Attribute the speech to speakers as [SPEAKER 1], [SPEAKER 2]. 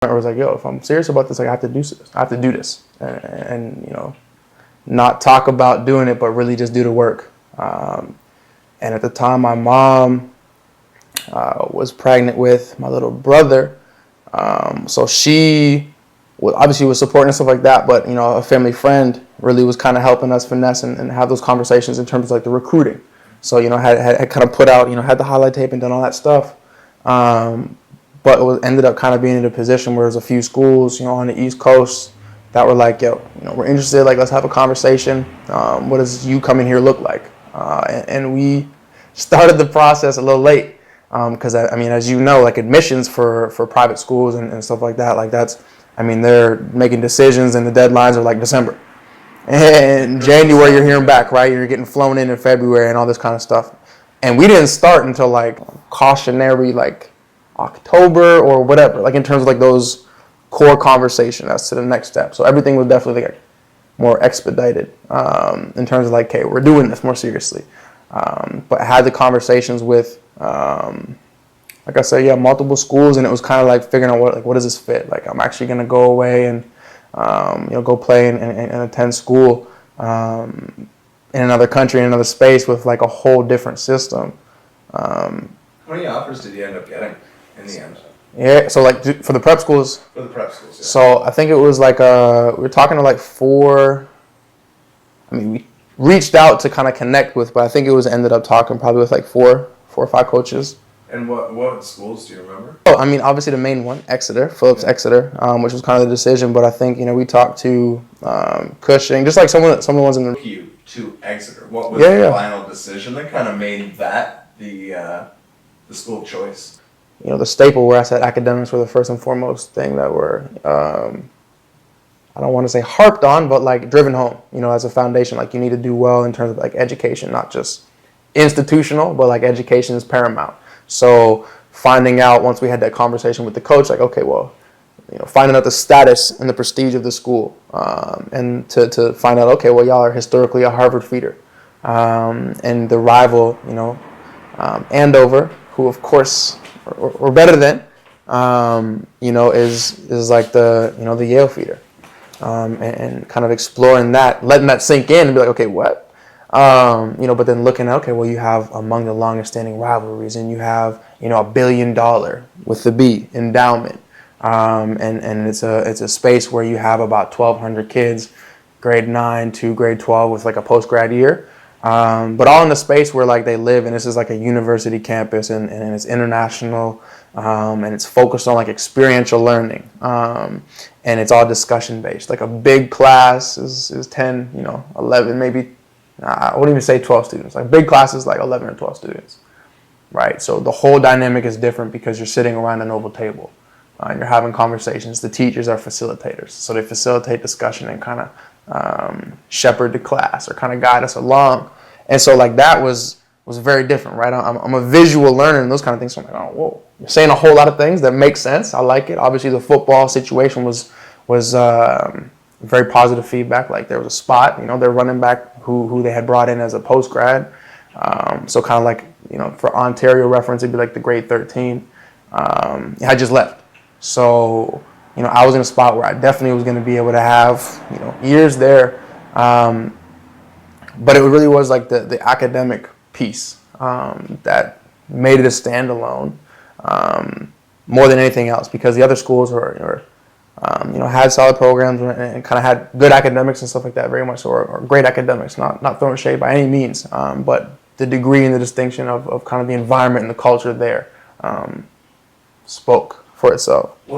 [SPEAKER 1] I was like, yo, if I'm serious about this, like, I have to do this. I have to do this, and you know, not talk about doing it, but really just do the work. And at the time, my mom was pregnant with my little brother, so she obviously was supporting and stuff like that. But you know, a family friend really was kind of helping us finesse and have those conversations in terms of like the recruiting. So you know, had kind of put out, you know, had the highlight tape and done all that stuff. But ended up kind of being in a position where there's a few schools, you know, on the East Coast that were like, yo, you know, we're interested, like, let's have a conversation. What does you coming here look like? And we started the process a little late because, I mean, as you know, like admissions for private schools and stuff like that, like that's, I mean, they're making decisions and the deadlines are like December. And January, you're hearing back, right? You're getting flown in February and all this kind of stuff. And we didn't start until like cautionary, like October or whatever, like in terms of like those core conversation as to the next step. So everything was definitely like more expedited in terms of like, okay, we're doing this more seriously. But I had the conversations with, like I said, yeah, multiple schools, and it was kind of like figuring out what does this fit? Like I'm actually going to go away and, you know, go play and attend school in another country, in another space with like a whole different system.
[SPEAKER 2] How many offers did you end up getting in the end?
[SPEAKER 1] Yeah, so like for the prep schools.
[SPEAKER 2] For the prep schools, yeah.
[SPEAKER 1] So I think it was like we were talking to like four. I mean, we reached out to kind of connect with, but I think it was ended up talking probably with like four or five coaches.
[SPEAKER 2] And what schools do you remember?
[SPEAKER 1] Oh, I mean, obviously the main one, Exeter, Phillips Exeter, which was kind of the decision. But I think, you know, we talked to Cushing, just like some of the ones in the.
[SPEAKER 2] You to Exeter. What was the final decision that kind of made that the school choice?
[SPEAKER 1] You know, the staple where I said academics were the first and foremost thing that were, I don't want to say harped on, but like driven home, you know, as a foundation. Like you need to do well in terms of like education, not just institutional, but like education is paramount. So finding out once we had that conversation with the coach, like, okay, well, you know, finding out the status and the prestige of the school, and to find out, okay, well, y'all are historically a Harvard feeder, and the rival, you know, Andover, who of course or better than, you know, is like the, you know, the Yale feeder, and kind of exploring that, letting that sink in and be like, okay, what? You know, but then looking at, okay, well, you have among the longest standing rivalries, and you have, you know, $1 billion with the B endowment, and it's a space where you have about 1,200 kids, grade 9 to grade 12 with like a post-grad year. But all in the space where like they live, and this is like a university campus, and it's international, and it's focused on like experiential learning, and it's all discussion based. Like a big class is 10, you know, 11, maybe, I wouldn't even say 12 students. Like big classes like 11 or 12 students, right? So the whole dynamic is different because you're sitting around an oval table, and you're having conversations. The teachers are facilitators, so they facilitate discussion and kind of shepherd the class or kind of guide us along. And so like that was very different, right? I'm a visual learner and those kind of things. So I'm like, oh, whoa, you're saying a whole lot of things that make sense. I like it. Obviously the football situation was very positive feedback. Like there was a spot, you know, their running back who they had brought in as a post grad. So kind of like, you know, for Ontario reference, it'd be like the grade 13. I just left. So, you know, I was in a spot where I definitely was going to be able to have, you know, years there. But it really was like the academic piece that made it a standalone more than anything else, because the other schools were you know, had solid programs and kind of had good academics and stuff like that, very much so, or great academics, not throwing shade by any means, but the degree and the distinction of kind of the environment and the culture there spoke for itself.